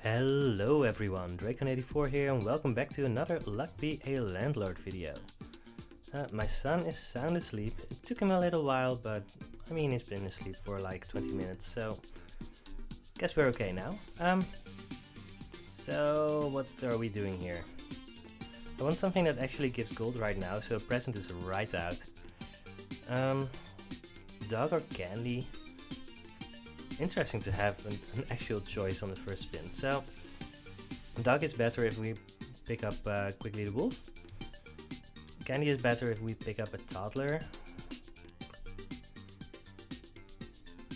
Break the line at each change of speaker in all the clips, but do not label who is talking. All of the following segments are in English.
Hello everyone, Dracon84 here and welcome back to another Luck Be a Landlord video. My son is sound asleep. It took him a little while, but I mean he's been asleep for like 20 minutes, so guess we're okay now. So what are we doing here? I want something that actually gives gold right now, so a present is right out. It's dog or candy? Interesting to have an actual choice on the first spin. So, dog is better if we pick up Quickly the Wolf. Candy is better if we pick up a toddler.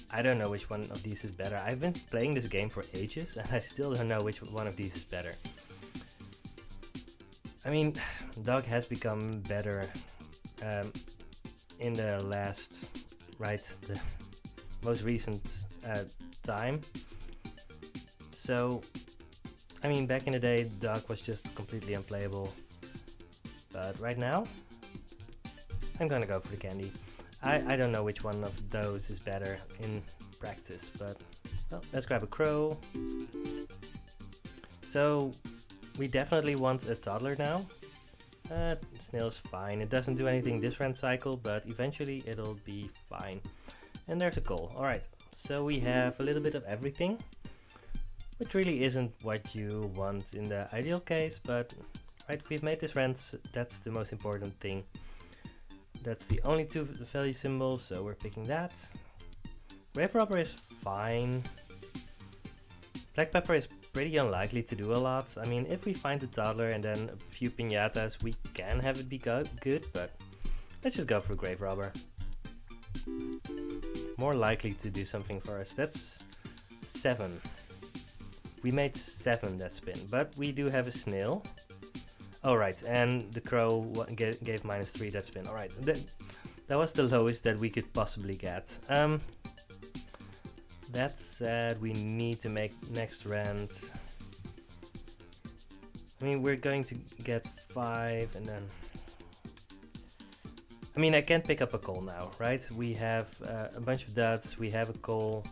I don't know which one of these is better. I've been playing this game for ages and I still don't know which one of these is better. I mean, dog has become better in the last, the most recent time. So, I mean, back in the day, dog was just completely unplayable. But right now, I'm gonna go for the candy. I don't know which one of those is better in practice, but well, let's grab a crow. So, we definitely want a toddler now. Snail's fine. It doesn't do anything this rent cycle, but eventually it'll be fine. And there's a call. Alright, so we have a little bit of everything, which really isn't what you want in the ideal case, but right, we've made this rent, that's the most important thing. That's the only two value symbols, so we're picking that. Grave Robber is fine. Black Pepper is pretty unlikely to do a lot. I mean, if we find a toddler and then a few piñatas, we can have it be good, but let's just go for Grave Robber. More likely to do something for us. That's 7. We made 7 that spin, but we do have a snail. Alright, and the crow gave -3 that spin. Alright, that was the lowest that we could possibly get. That said, we need to make next rent. I mean, we're going to get 5 and then... I mean, I can't pick up a call now, right? We have a bunch of duds, we have a call.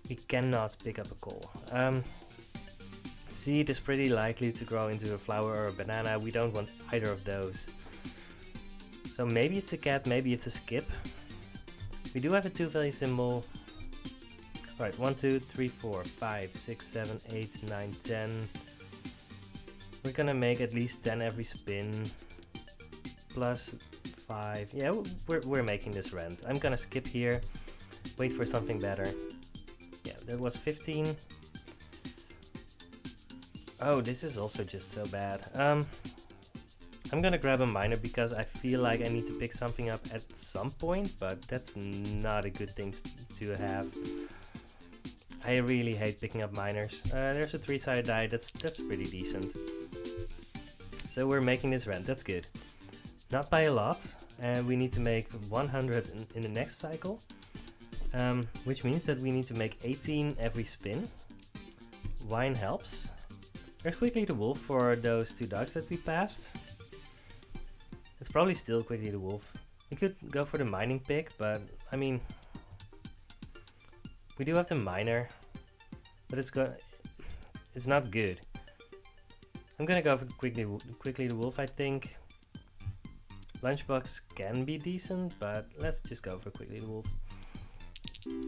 We cannot pick up a call. Seed is pretty likely to grow into a flower or a banana. We don't want either of those. So maybe it's a cat, maybe it's a skip. We do have a 2 value symbol. Alright, 1, 2, 3, 4, 5, 6, 7, 8, 9, 10. We're gonna make at least 10 every spin. Plus 5. Yeah, we're making this rent. I'm gonna skip here, wait for something better. Yeah, that was 15. Oh, this is also just so bad. I'm gonna grab a minor because I feel like I need to pick something up at some point, but that's not a good thing to have. I really hate picking up minors. There's a 3-sided die, that's pretty decent. So we're making this rent, that's good. Not by a lot, and we need to make 100 in the next cycle, which means that we need to make 18 every spin. Wine helps. There's Quickly the Wolf for those 2 dogs that we passed. It's probably still Quickly the Wolf. We could go for the mining pick, but I mean, we do have the miner, but it's not good. I'm gonna go for Quickly the Wolf, I think. Lunchbox can be decent, but let's just go for Quickly the Wolf.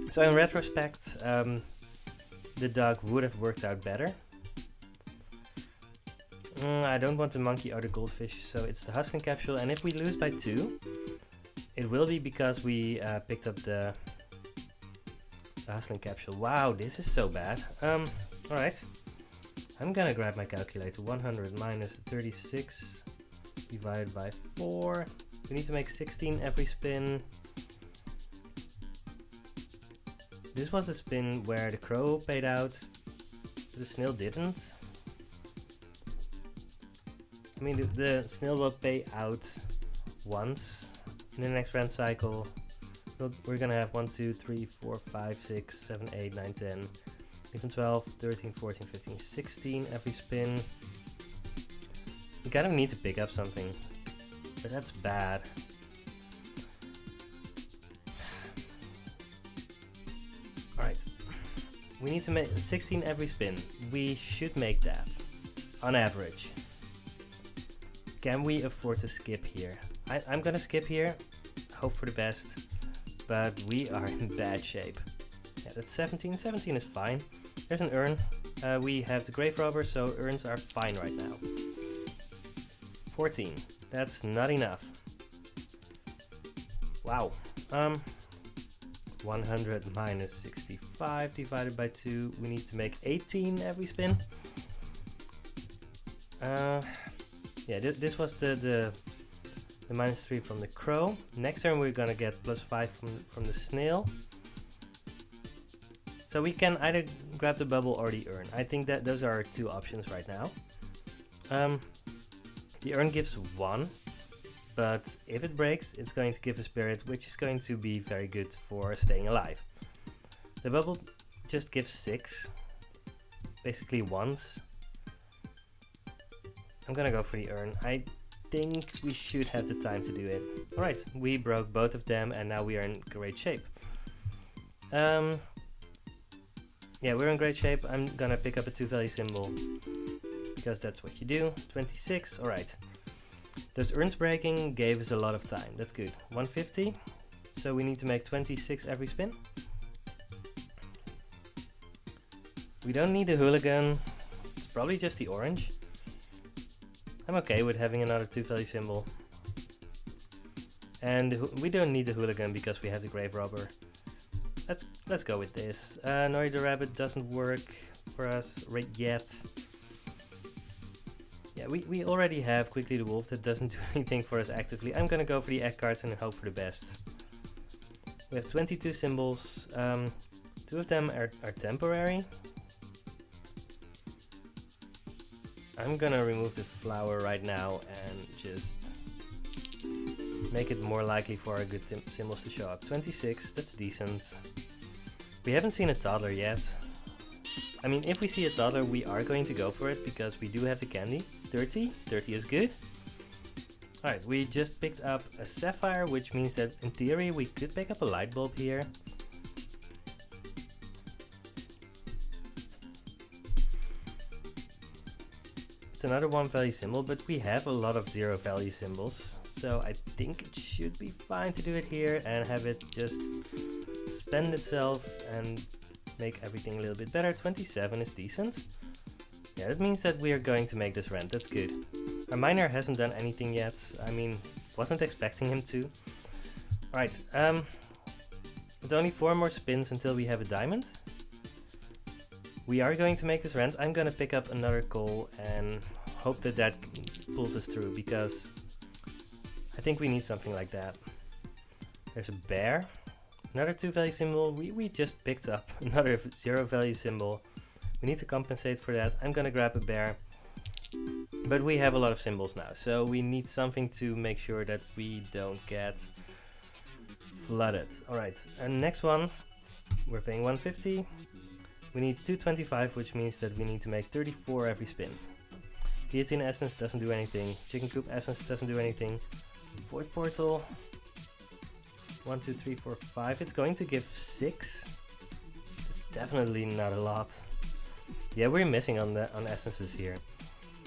So in retrospect, the dog would have worked out better. I don't want the monkey or the goldfish, so it's the hustling capsule, and if we lose by 2, it will be because we picked up the hustling capsule. Wow, this is so bad. Alright, I'm gonna grab my calculator. 100 minus 36 divided by 4. We need to make 16 every spin. This was the spin where the crow paid out, the snail didn't. I mean, the snail will pay out once in the next rent cycle. We're gonna have 1, 2, 3, 4, 5, 6, 7, 8, 9, 10, 11, 12, 13, 14, 15, 16 every spin. We kind of need to pick up something, but that's bad. We need to make 16 every spin. We should make that, on average. Can we afford to skip here? I'm gonna skip here, hope for the best, but we are in bad shape. Yeah, that's 17. 17 is fine. There's an urn. We have the grave robber, so urns are fine right now. 14. That's not enough. Wow. 100 minus 65 divided by 2. We need to make 18 every spin. Yeah, this was the minus 3 from the crow. Next turn we're gonna get plus 5 from the snail. So we can either grab the bubble or the urn. I think that those are our two options right now. The urn gives 1, but if it breaks, it's going to give a spirit, which is going to be very good for staying alive. The bubble just gives 6, basically once. I'm gonna go for the urn. I think we should have the time to do it. Alright, we broke both of them and now we are in great shape. Yeah, we're in great shape. I'm gonna pick up a 2-value symbol because that's what you do. 26, alright. Those urns breaking gave us a lot of time, that's good. 150, so we need to make 26 every spin. We don't need the hooligan, it's probably just the orange. I'm okay with having another 2-value symbol. And we don't need the hooligan because we have the grave robber. Let's go with this. Nori the rabbit doesn't work for us right yet. Yeah, we already have Quickly the wolf that doesn't do anything for us actively. I'm gonna go for the egg cards and hope for the best. We have 22 symbols. 2 of them are temporary. I'm gonna remove the flower right now and just make it more likely for our good symbols to show up. 26, that's decent. We haven't seen a toddler yet. I mean, if we see a toddler, we are going to go for it because we do have the candy. 30, 30 is good. Alright, we just picked up a sapphire, which means that in theory we could pick up a light bulb here. It's another 1-value symbol, but we have a lot of 0-value symbols. So I think it should be fine to do it here and have it just spend itself and make everything a little bit better. 27 is decent. Yeah, that means that we are going to make this rent. That's good. Our miner hasn't done anything yet. I mean, wasn't expecting him to. Alright, it's only 4 more spins until we have a diamond. We are going to make this rent. I'm gonna pick up another coal and hope that that pulls us through because I think we need something like that. There's a bear. Another 2-value symbol. We just picked up another 0-value symbol. We need to compensate for that. I'm gonna grab a bear. But we have a lot of symbols now, so we need something to make sure that we don't get flooded. Alright, and next one, we're paying 150. We need 225, which means that we need to make 34 every spin. Guillotine essence doesn't do anything. Chicken coop essence doesn't do anything. Void portal. 1, 2, 3, 4, 5. It's going to give 6. It's definitely not a lot. Yeah, we're missing on essences here.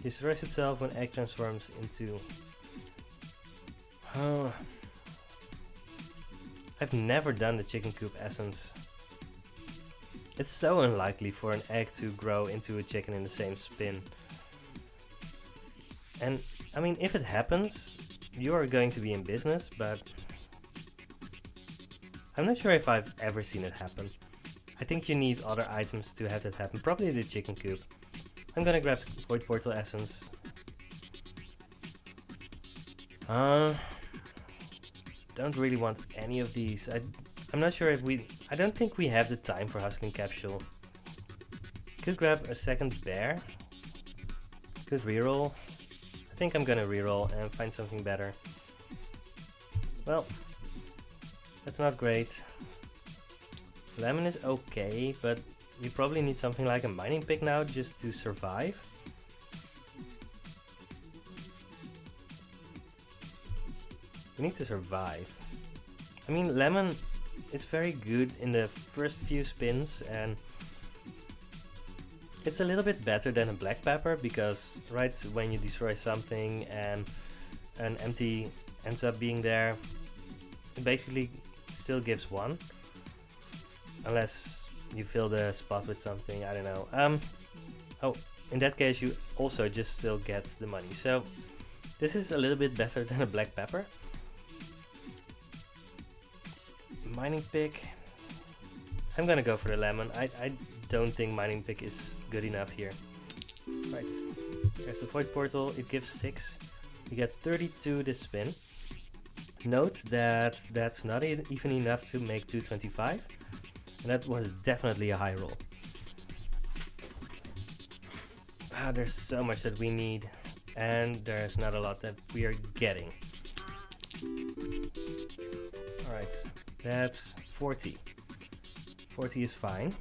Destroys itself when egg transforms into... I've never done the chicken coop essence. It's so unlikely for an egg to grow into a chicken in the same spin. And, I mean, if it happens, you are going to be in business, but... I'm not sure if I've ever seen it happen. I think you need other items to have that happen, probably the chicken coop. I'm gonna grab the Void Portal Essence. Don't really want any of these. I'm not sure if I don't think we have the time for Hustling Capsule. Could grab a second bear. Could reroll. I think I'm gonna reroll and find something better. Well, that's not great. Lemon is okay, but we probably need something like a mining pick now just to survive. We need to survive. I mean, lemon is very good in the first few spins, and It's a little bit better than a black pepper because right when you destroy something and an empty ends up being there, it basically still gives 1. Unless you fill the spot with something, I don't know. Oh, in that case you also just still get the money. So this is a little bit better than a black pepper. Mining pick. I'm gonna go for the lemon. I don't think mining pick is good enough here. Right, there's the void portal. It gives 6. You get 32 this spin. Note that that's not even enough to make 225. And that was definitely a high roll. Ah, there's so much that we need. And there's not a lot that we are getting. Alright, that's 40. 40 is fine.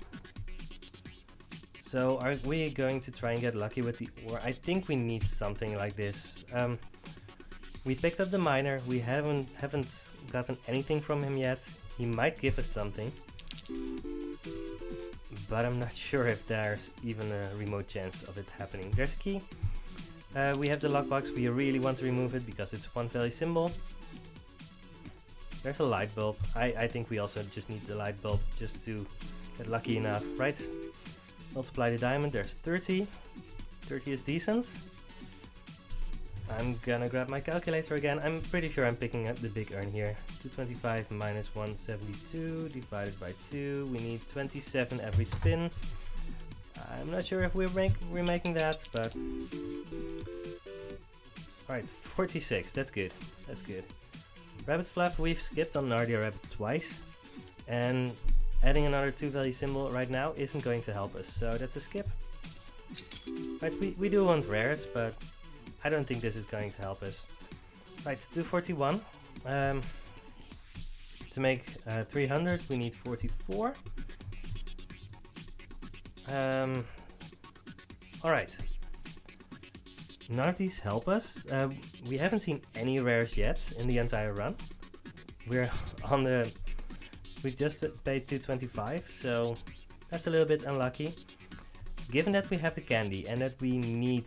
So are we going to try and get lucky with the ore? I think we need something like this. We picked up the miner. We haven't gotten anything from him yet. He might give us something. But I'm not sure if there's even a remote chance of it happening. There's a key. We have the lockbox. We really want to remove it because it's one value symbol. There's a light bulb. I think we also just need the light bulb just to get lucky enough, right? Multiply the diamond. There's 30. 30 is decent. I'm gonna grab my calculator again. I'm pretty sure I'm picking up the big earn here. 225 minus 172 divided by 2. We need 27 every spin. I'm not sure if we're making that, but... Alright, 46. That's good. That's good. Rabbit Fluff, we've skipped on Nardia Rabbit twice. And adding another 2 value symbol right now isn't going to help us. So that's a skip. Right, we do want rares, but I don't think this is going to help us. Right, 241. To make 300, we need 44. Alright. None of these help us. We haven't seen any rares yet in the entire run. We're on the... We've just paid 225, so that's a little bit unlucky. Given that we have the candy and that we need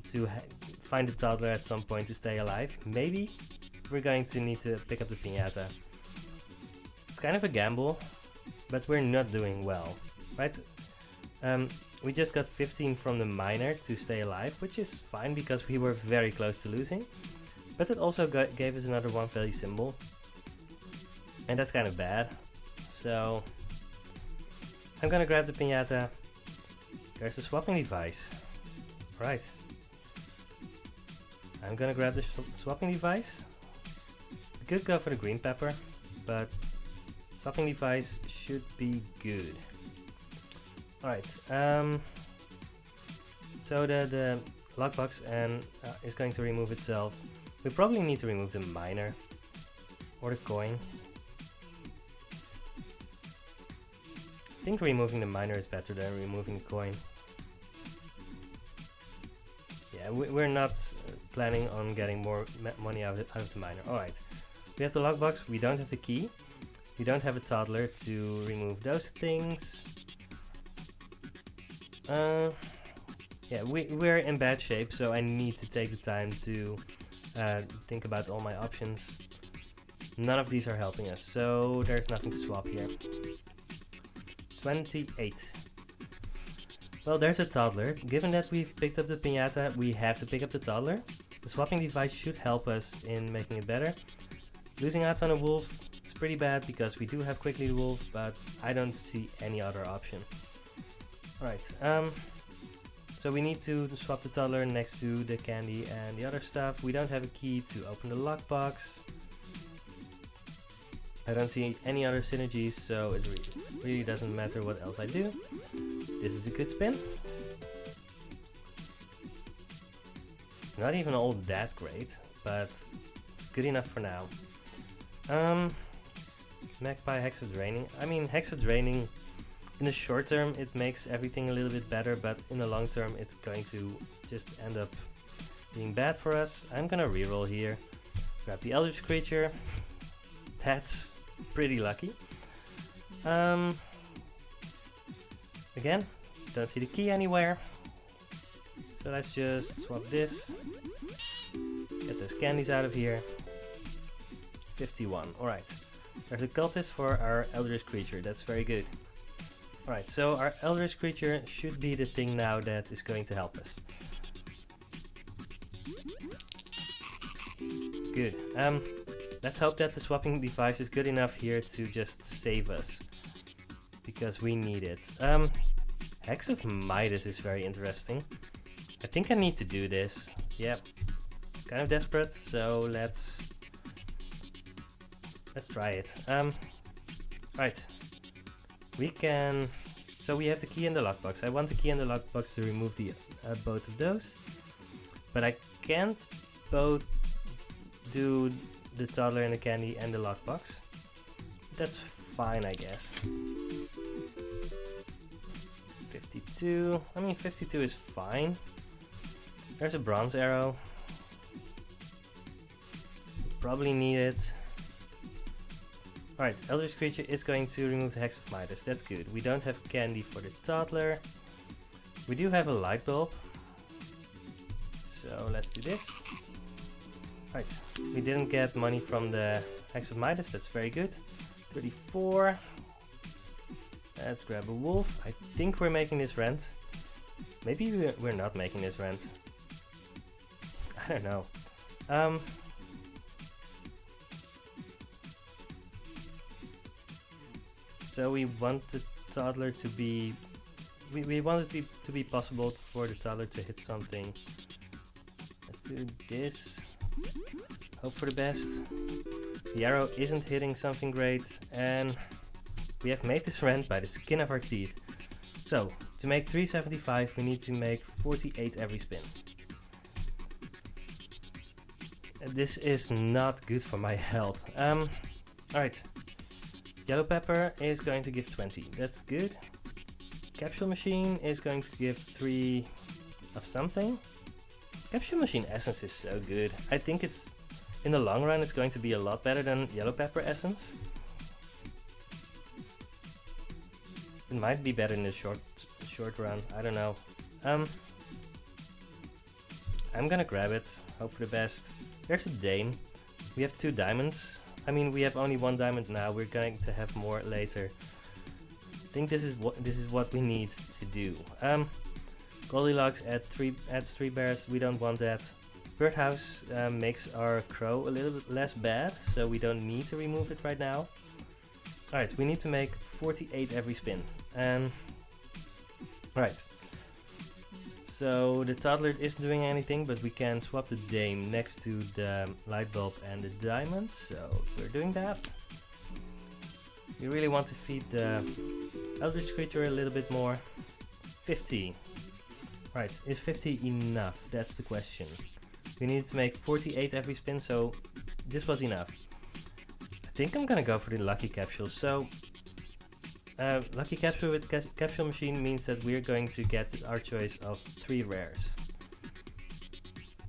to find the toddler at some point to stay alive, maybe we're going to need to pick up the piñata. It's kind of a gamble, but we're not doing well, right? We just got 15 from the miner to stay alive, which is fine because we were very close to losing. But it also gave us another 1 value symbol. And that's kind of bad. So I'm gonna grab the piñata. There's the swapping device. Right. I'm gonna grab the swapping device. We could go for the green pepper, but swapping device should be good. Alright, so the lockbox is going to remove itself. We probably need to remove the miner or the coin. I think removing the miner is better than removing the coin. Yeah, we're not planning on getting more money out of the miner. Alright, we have the lockbox, we don't have the key. We don't have a toddler to remove those things. Yeah, we're in bad shape, so I need to take the time to think about all my options. None of these are helping us, so there's nothing to swap here. 28. Well, there's a toddler. Given that we've picked up the piñata, we have to pick up the toddler. The swapping device should help us in making it better. Losing out on a wolf is pretty bad because we do have quickly the wolf, but I don't see any other option. Alright, so we need to swap the toddler next to the candy and the other stuff. We don't have a key to open the lockbox. I don't see any other synergies, so it really doesn't matter what else I do. This is a good spin. It's not even all that great, but it's good enough for now. Magpie Hex of Draining. I mean, Hex of Draining, in the short term it makes everything a little bit better, but in the long term it's going to just end up being bad for us. I'm gonna reroll here. Grab the Eldritch Creature. That's pretty lucky. Again, Don't see the key anywhere. So let's just swap this. Get those candies out of here. 51. Alright. There's a cultist for our Eldritch creature. That's very good. Alright, so our Eldritch creature should be the thing now that is going to help us. Good. Let's hope that the swapping device is good enough here to just save us. Because we need it. Hex of Midas is very interesting. I think I need to do this. Yep. Kind of desperate, so let's try it. Right. We can... So we have the key and the lockbox. I want the key and the lockbox to remove the both of those. But I can't both do the toddler and the candy and the lockbox. That's fine, I guess. 52. I mean, 52 is fine. There's a bronze arrow. Probably need it. Alright, Eldritch creature is going to remove the Hex of Midas. That's good. We don't have candy for the toddler. We do have a light bulb. So let's do this. Right, we didn't get money from the Hex of Midas. That's very good. 34. Let's grab a wolf. I think we're making this rent. Maybe we're not making this rent. I don't know. So we want the toddler to be... We want it to be possible for the toddler to hit something. Let's do this. Hope for the best. The arrow isn't hitting something great, and we have made this rent by the skin of our teeth. So, to make 375 we need to make 48 every spin. And this is not good for my health. Alright. Yellow pepper is going to give 20. That's good. Capsule machine is going to give 3 of something. Capsule machine essence is so good. I think it's in the long run it's going to be a lot better than yellow pepper essence. It might be better in the short run. I don't know. I'm gonna grab it. Hope for the best. There's a Dane. We have 2 diamonds. I mean, we have only 1 diamond now. We're going to have more later. I think this is what we need to do. Goldilocks adds 3 bears. We don't want that. Birdhouse makes our crow a little bit less bad, so we don't need to remove it right now. Alright, we need to make 48 every spin. Right. So the toddler isn't doing anything, but we can swap the dame next to the light bulb and the diamond. So we're doing that. We really want to feed the Eldritch creature a little bit more. 50. Right, is 50 enough? That's the question. We need to make 48 every spin, so this was enough. I think I'm gonna go for the lucky capsule. So lucky capsule with capsule machine means that we're going to get our choice of 3 rares.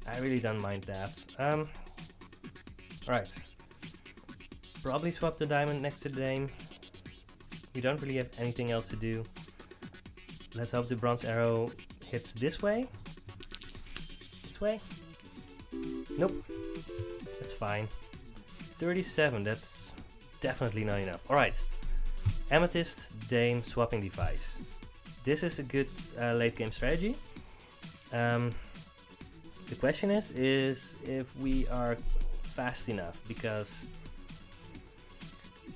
I really don't mind that. Right. Probably swap the diamond next to the dame. We don't really have anything else to do. Let's hope the bronze arrow hits this way. This way? Nope. That's fine. 37, that's definitely not enough. Alright. Amethyst, Dame, swapping device. This is a good late game strategy. The question is if we are fast enough, because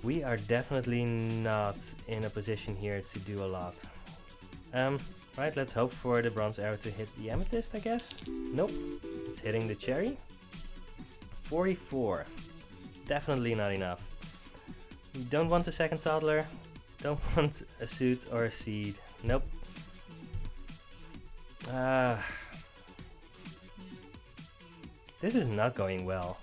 we are definitely not in a position here to do a lot. Right, let's hope for the bronze arrow to hit the amethyst, I guess. Nope, it's hitting the cherry. 44, definitely not enough. We don't want a second toddler. Don't want a suit or a seed. Nope. This is not going well.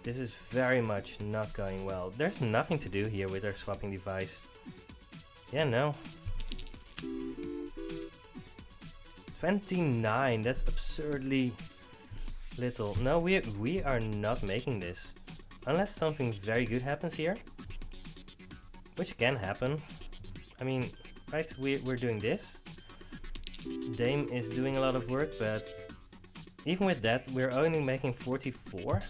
This is very much not going well. There's nothing to do here with our swapping device. Yeah, no. 29, that's absurdly little. No, we are not making this. Unless something very good happens here. Which can happen. I mean, Right, we're doing this. Dame is doing a lot of work, but even with that, we're only making 44.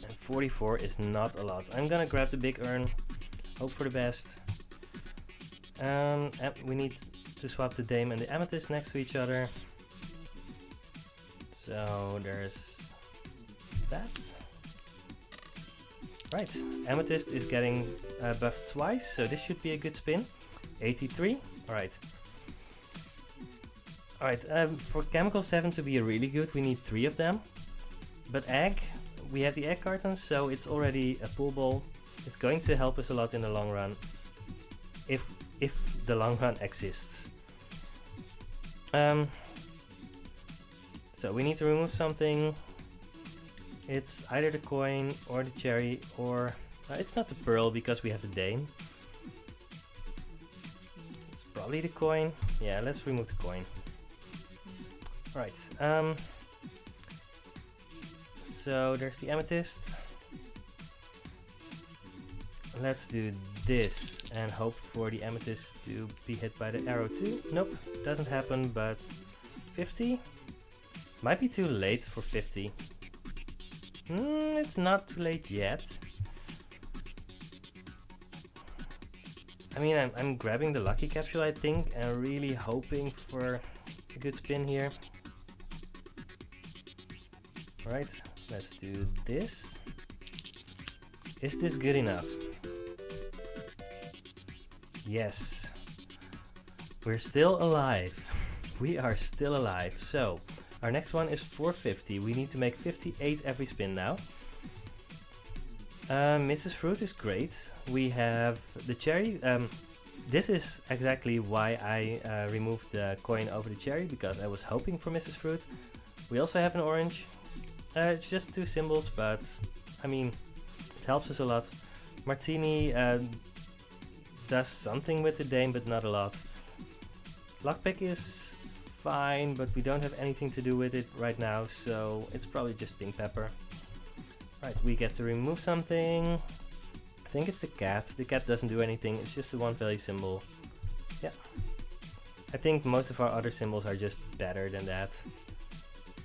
And 44 is not a lot. I'm gonna grab the big urn, hope for the best. And we need to swap the Dame and the Amethyst next to each other. So there's that. Right, Amethyst is getting buffed twice, so this should be a good spin. 83, alright. Alright, for Chemical 7 to be really good, we need 3 of them. But Egg, we have the Egg cartons, so it's already a pool ball. It's going to help us a lot in the long run. If the long run exists. So we need to remove something. It's either the coin or the cherry, or it's not the pearl because we have the Dame. It's probably the coin. Yeah, let's remove the coin. Alright, so there's the Amethyst. Let's do this and hope for the Amethyst to be hit by the arrow too. Nope, doesn't happen, but 50? Might be too late for 50. It's not too late yet. I mean, I'm grabbing the lucky capsule, I think, and really hoping for a good spin here. Alright, let's do this. Is this good enough? Yes. We're still alive. We are still alive. So, our next one is 450. We need to make 58 every spin now. Mrs. Fruit is great. We have the cherry. This is exactly why I removed the coin over the cherry, because I was hoping for Mrs. Fruit. We also have an orange. It's just 2 symbols, but I mean, it helps us a lot. Martini does something with the Dame, but not a lot. Lockpick is fine, but we don't have anything to do with it right now, so it's probably just pink pepper. Right, we get to remove something. I think it's the cat. The cat doesn't do anything, it's just a 1 value symbol. Yeah. I think most of our other symbols are just better than that.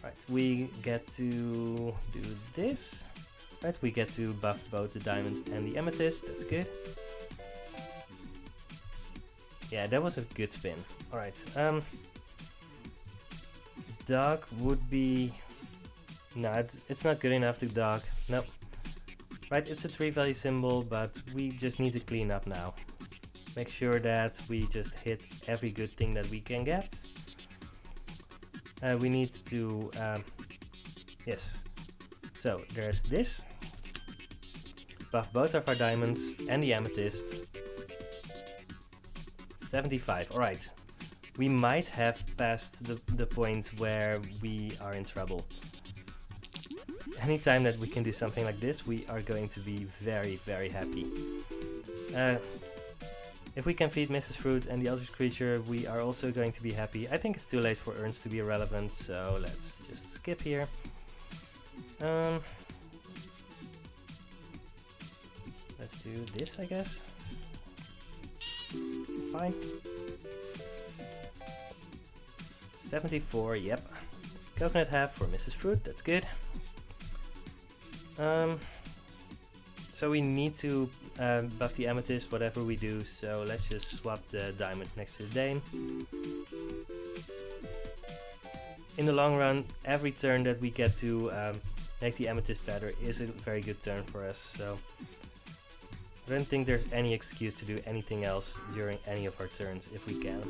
Right, we get to do this. Right, we get to buff both the diamond and the amethyst, that's good. Yeah, that was a good spin. Alright, dog would be... No, it's not good enough to dog. Nope. Right, it's a 3 value symbol, but we just need to clean up now. Make sure that we just hit every good thing that we can get. We need to... yes. So, there's this. Buff both of our diamonds and the amethyst. 75, alright. We might have passed the point where we are in trouble. Anytime that we can do something like this, we are going to be very, very happy. If we can feed Mrs. Fruit and the Eldritch Creature, we are also going to be happy. I think it's too late for urns to be irrelevant, so let's just skip here. Let's do this, I guess. Fine. 74, yep. Coconut half for Mrs. Fruit, that's good. So we need to buff the amethyst whatever we do, so let's just swap the diamond next to the Dame. In the long run, every turn that we get to make the amethyst better is a very good turn for us, so I don't think there's any excuse to do anything else during any of our turns if we can.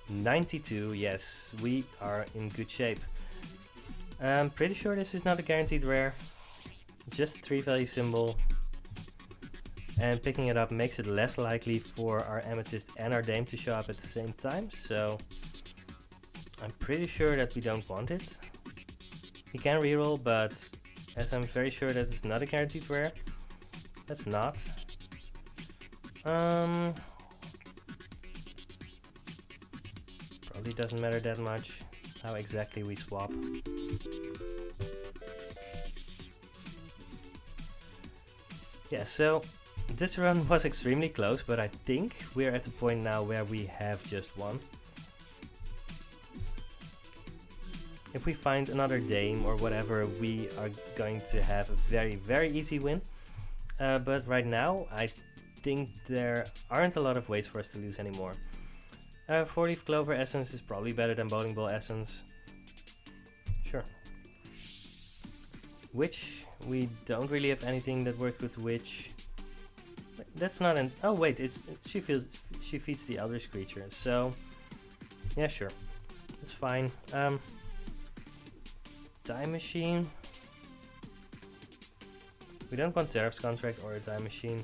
92, yes, we are in good shape. I'm pretty sure this is not a guaranteed rare, just 3 value symbol, and picking it up makes it less likely for our amethyst and our Dame to show up at the same time, so I'm pretty sure that we don't want it. We can reroll, but as I'm very sure that it's not a guaranteed rare, let's not. Probably doesn't matter that much how exactly we swap. Yeah, so this run was extremely close, but I think we're at the point now where we have just one. If we find another dame or whatever, we are going to have a very, very easy win. But right now, I think there aren't a lot of ways for us to lose anymore. 4-leaf clover essence is probably better than bowling ball essence. Sure. Witch, we don't really have anything that works with witch. That's not an... Oh wait, she feeds the eldritch creature, so... Yeah, sure. It's fine. Time machine. We don't want Seraph's Contract or a time machine.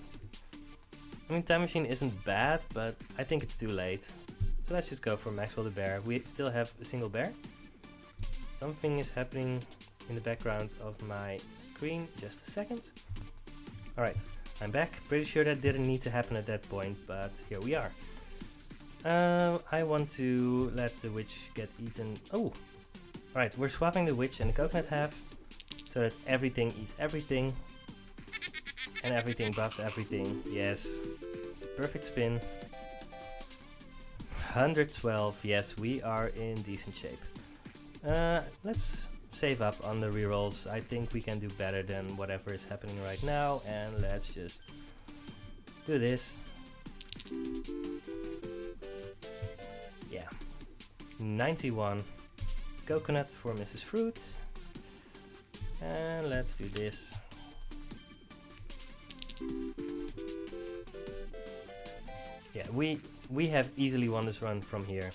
I mean, time machine isn't bad, but I think it's too late. So let's just go for Maxwell the Bear. We still have a single bear. Something is happening in the background of my screen. Just a second. Alright, I'm back. Pretty sure that didn't need to happen at that point, but here we are. I want to let the witch get eaten. Oh! Alright, we're swapping the witch and the coconut half so that everything eats everything. And everything buffs everything. Yes. Perfect spin. 112. Yes, we are in decent shape. Let's save up on the rerolls. I think we can do better than whatever is happening right now. And let's just do this. Yeah. 91. Coconut for Mrs. Fruit. And let's do this. Yeah, we have easily won this run from here.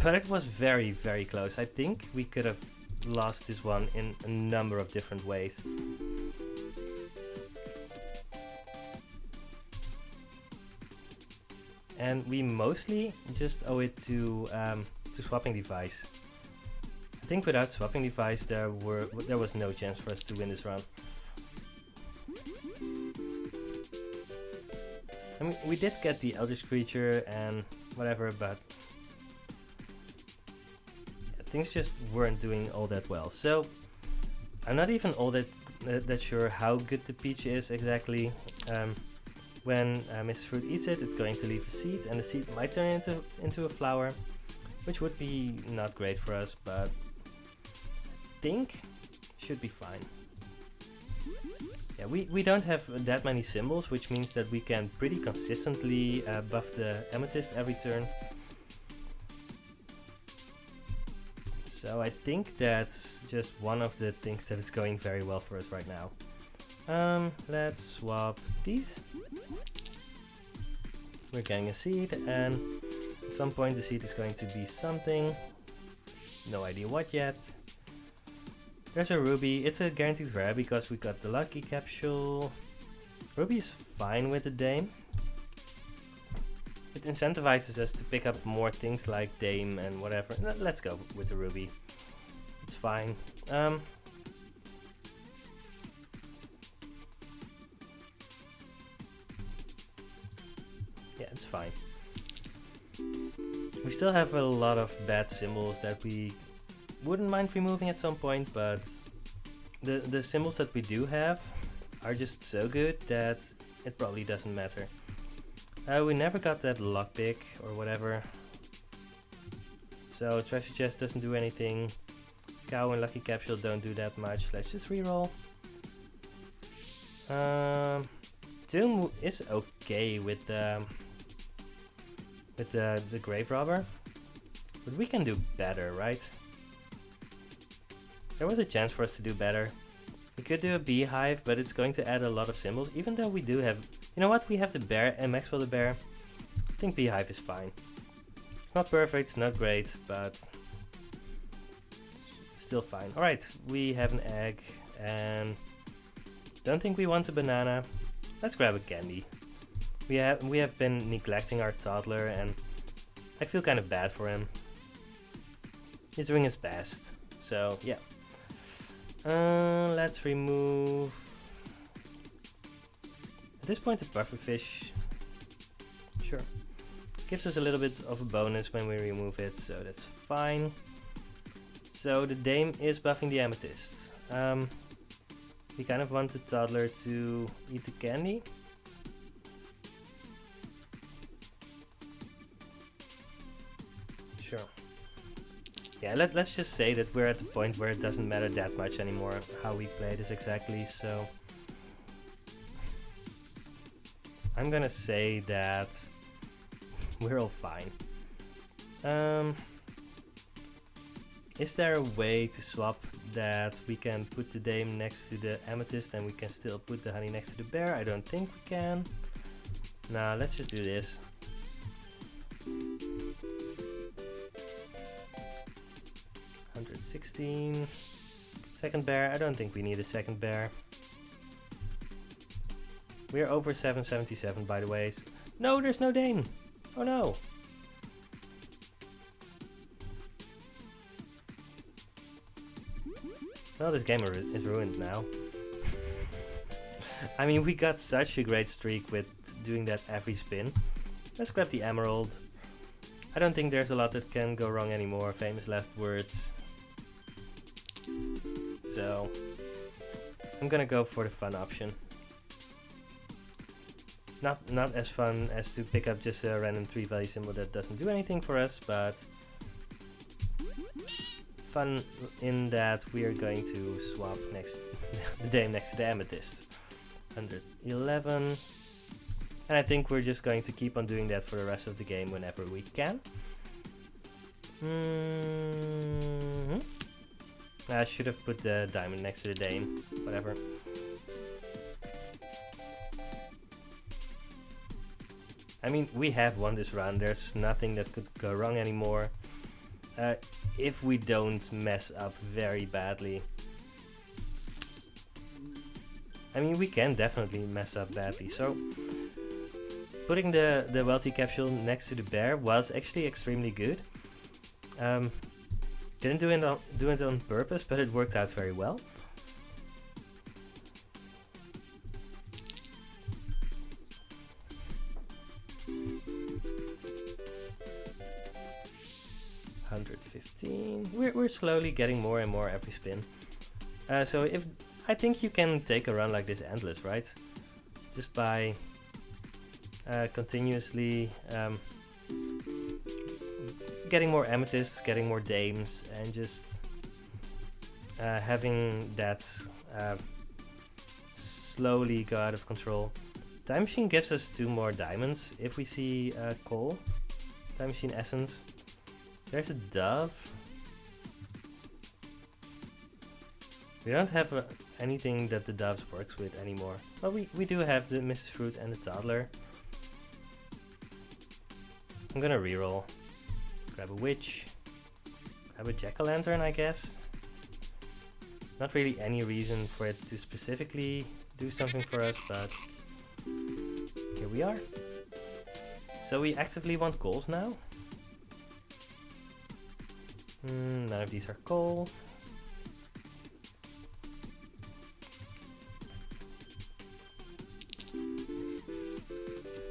But it was very, very close. I think we could have lost this one in a number of different ways. And we mostly just owe it to swapping device. I think without swapping device there was no chance for us to win this run. I mean, we did get the eldritch creature and whatever, but things just weren't doing all that well. So I'm not even all that sure how good the peach is exactly. When Mrs. Fruit eats it, it's going to leave a seed, and the seed might turn into a flower, which would be not great for us, but I think should be fine. Yeah, we don't have that many symbols, which means that we can pretty consistently buff the amethyst every turn. So I think that's just one of the things that is going very well for us right now. Let's swap these. We're getting a seed, and at some point the seed is going to be something. No idea what yet. There's a ruby. It's a guaranteed rare because we got the lucky capsule. Ruby is fine with the dame. It incentivizes us to pick up more things like dame and whatever. Let's go with the ruby. It's fine. Yeah, it's fine. We still have a lot of bad symbols that we wouldn't mind removing at some point, but the symbols that we do have are just so good that it probably doesn't matter. We never got that lockpick or whatever, so treasure chest doesn't do anything. Cow and lucky capsule don't do that much. Let's just reroll. Doom is okay with the grave robber, but we can do better, right? There was a chance for us to do better. We could do a beehive, but it's going to add a lot of symbols, even though we do have... You know what? We have the bear and Maxwell the bear. I think beehive is fine. It's not perfect, it's not great, but... it's still fine. Alright, we have an egg, and... don't think we want a banana. Let's grab a candy. We have been neglecting our toddler, and I feel kind of bad for him. He's doing his best, so yeah. Let's remove... At this point, the pufferfish. Sure. Gives us a little bit of a bonus when we remove it, so that's fine. So the dame is buffing the amethyst. We kind of want the toddler to eat the candy. Sure. Yeah, let's just say that we're at the point where it doesn't matter that much anymore how we play this exactly, so... I'm gonna say that we're all fine. Is there a way to swap that we can put the dame next to the amethyst and we can still put the honey next to the bear? I don't think we can. Nah, let's just do this. $116. Second bear. I don't think we need a second bear. We're over 777 by the way. No, there's no dame. Oh no. Well, this game is ruined now. I mean, we got such a great streak with doing that every spin. Let's grab the emerald. I don't think there's a lot that can go wrong anymore. Famous last words. So, I'm gonna go for the fun option. Not as fun as to pick up just a random 3 value symbol that doesn't do anything for us, but fun in that we are going to swap next the dame next to the amethyst. 111. And I think we're just going to keep on doing that for the rest of the game whenever we can. I should have put the diamond next to the dame. Whatever. I mean, we have won this round. There's nothing that could go wrong anymore. If we don't mess up very badly. I mean, we can definitely mess up badly. So, putting the wealthy capsule next to the bear was actually extremely good. Didn't do it on purpose, but it worked out very well. $115. We're slowly getting more and more every spin. So if I think you can take a run like this endless, right? Just by continuously getting more amethysts, getting more dames, and just having that slowly go out of control. Time Machine gives us 2 more diamonds. If we see coal, Time Machine essence. There's a dove. We don't have anything that the doves works with anymore. But we do have the Mrs. Fruit and the toddler. I'm gonna reroll. Grab a witch. Grab a jack-o'-lantern, I guess. Not really any reason for it to specifically do something for us, but here we are. So we actively want coals now. None of these are coal.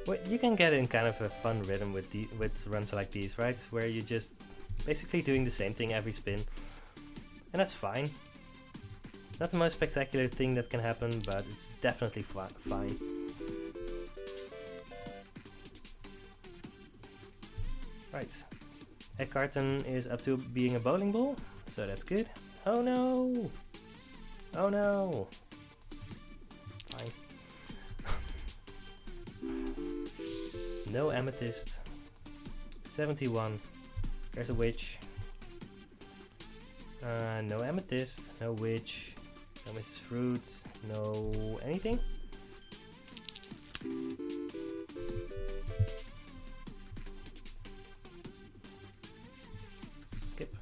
Well, you can get in kind of a fun rhythm with runs like these, right? Where you're just basically doing the same thing every spin. And that's fine. Not the most spectacular thing that can happen, but it's definitely fine. Right. Egg carton is up to being a bowling ball, so that's good. Oh no! Oh no! Fine. No amethyst. 71. There's a witch. No amethyst, no witch, no Mrs. Fruit, no anything. Skip.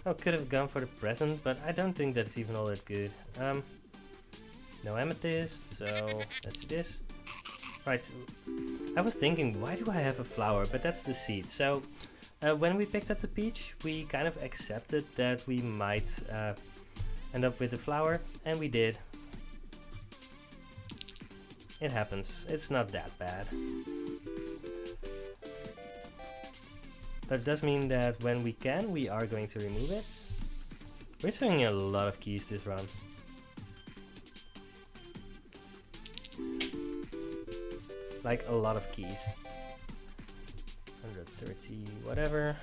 Oh, could have gone for the present, but I don't think that's even all that good. No amethyst, so let's do this. Right, I was thinking, why do I have a flower? But that's the seed. So when we picked up the peach, we kind of accepted that we might end up with a flower, and we did. It happens. It's not that bad. But it does mean that when we can, we are going to remove it. We're showing a lot of keys this run. like a lot of keys. 130, whatever.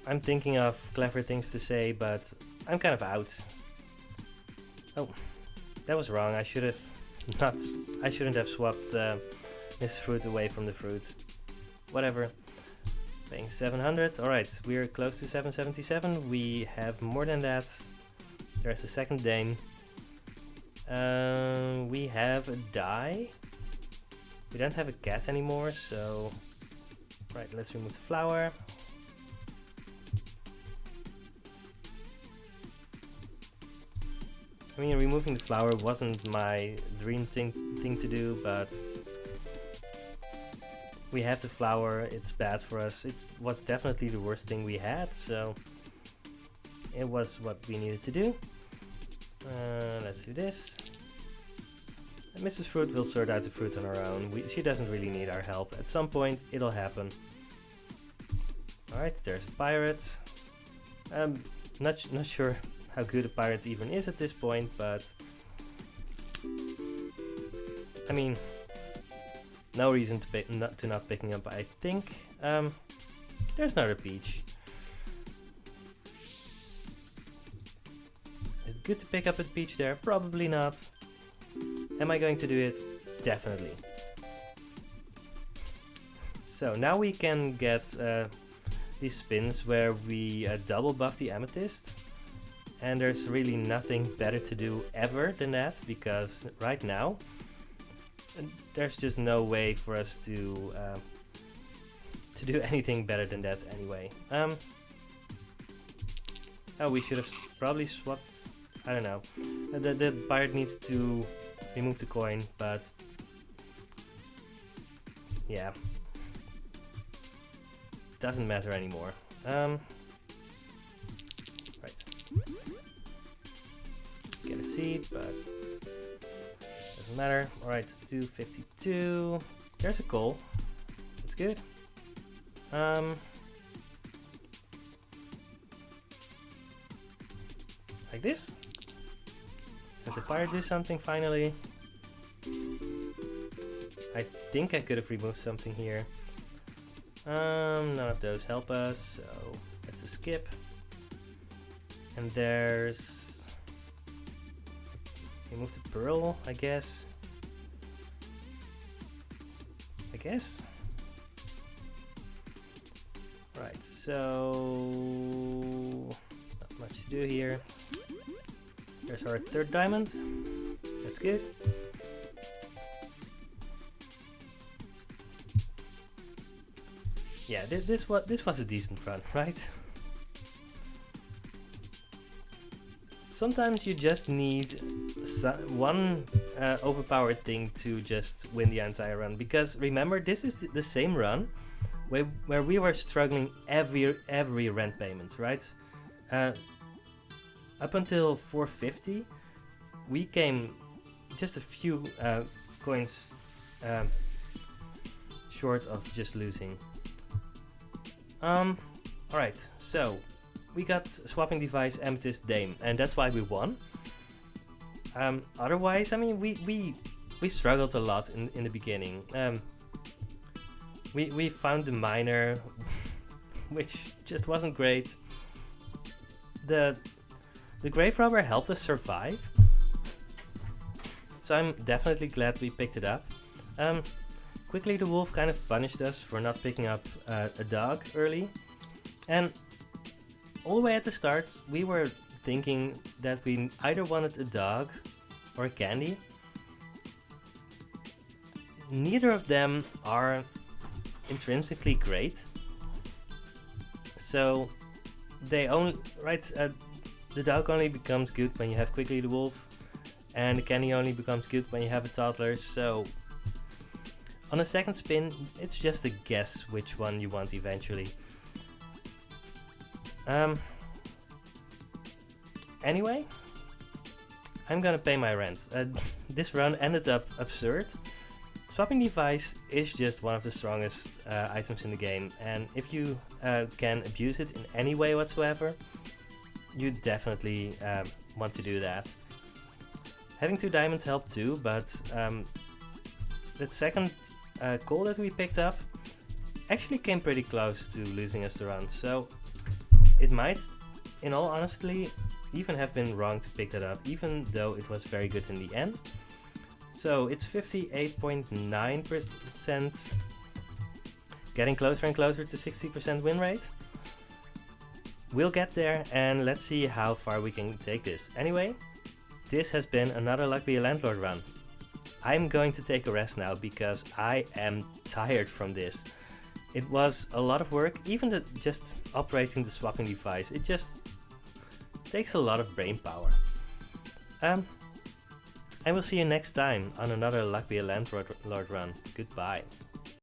I'm thinking of clever things to say, but I'm kind of out. Oh, that was wrong. I should have not. I shouldn't have swapped this fruit away from the fruit. Whatever. Paying 700. All right, we're close to 777. We have more than that. There's a second Dane. We have a die. We don't have a cat anymore, so right. Let's remove the flower. I mean, removing the flower wasn't my dream thing to do, but we have the flower. It's bad for us. It was definitely the worst thing we had, so it was what we needed to do. Let's do this. And Mrs. Fruit will sort out the fruit on her own. She doesn't really need our help. At some point, it'll happen. Alright, there's a pirate. Not sure how good a pirate even is at this point, but I mean, no reason to not picking up. I think there's another peach. Is it good to pick up a peach there? Probably not. Am I going to do it? Definitely. So now we can get these spins where we double buff the amethyst. And there's really nothing better to do ever than that, because right now there's just no way for us to do anything better than that anyway. Oh, we should have probably swapped. I don't know. The pirate needs to remove the coin, but yeah, doesn't matter anymore. Right. Get a seed, but doesn't matter. Alright, 252. There's a coal. That's good. Like this. Does the pirate do something finally? I think I could have removed something here. None of those help us, so that's a skip. And there's... remove the pearl, I guess. Right, so... not much to do here. There's our third diamond. That's good. Yeah, this was a decent run, right? Sometimes you just need one overpowered thing to just win the entire run. Because remember, this is the same run where we were struggling every rent payment, right? Up until 450, we came just a few coins short of just losing. Alright, so we got swapping device Amethyst Dame, and that's why we won. Otherwise, I mean, we struggled a lot in the beginning. We found the miner, which just wasn't great. The grave robber helped us survive, so I'm definitely glad we picked it up. Quickly, the wolf kind of punished us for not picking up a dog early, and all the way at the start we were thinking that we either wanted a dog or a candy. Neither of them are intrinsically great, so they only the dog only becomes good when you have Quickly the wolf, and the candy only becomes good when you have a toddler. So on a second spin, it's just a guess which one you want eventually. Anyway, I'm gonna pay my rent. This run ended up absurd. Swapping device is just one of the strongest items in the game, and if you can abuse it in any way whatsoever, you definitely want to do that. Having 2 diamonds helped too, but that second coal that we picked up actually came pretty close to losing us the round, so it might, in all honesty, even have been wrong to pick that up, even though it was very good in the end. So it's 58.9%, getting closer and closer to 60% win rate. We'll get there, and let's see how far we can take this. Anyway, this has been another Luck Be a Landlord run. I'm going to take a rest now because I am tired from this. It was a lot of work, even just operating the swapping device. It just takes a lot of brain power. I will see you next time on another Luck Be a Landlord run. Goodbye.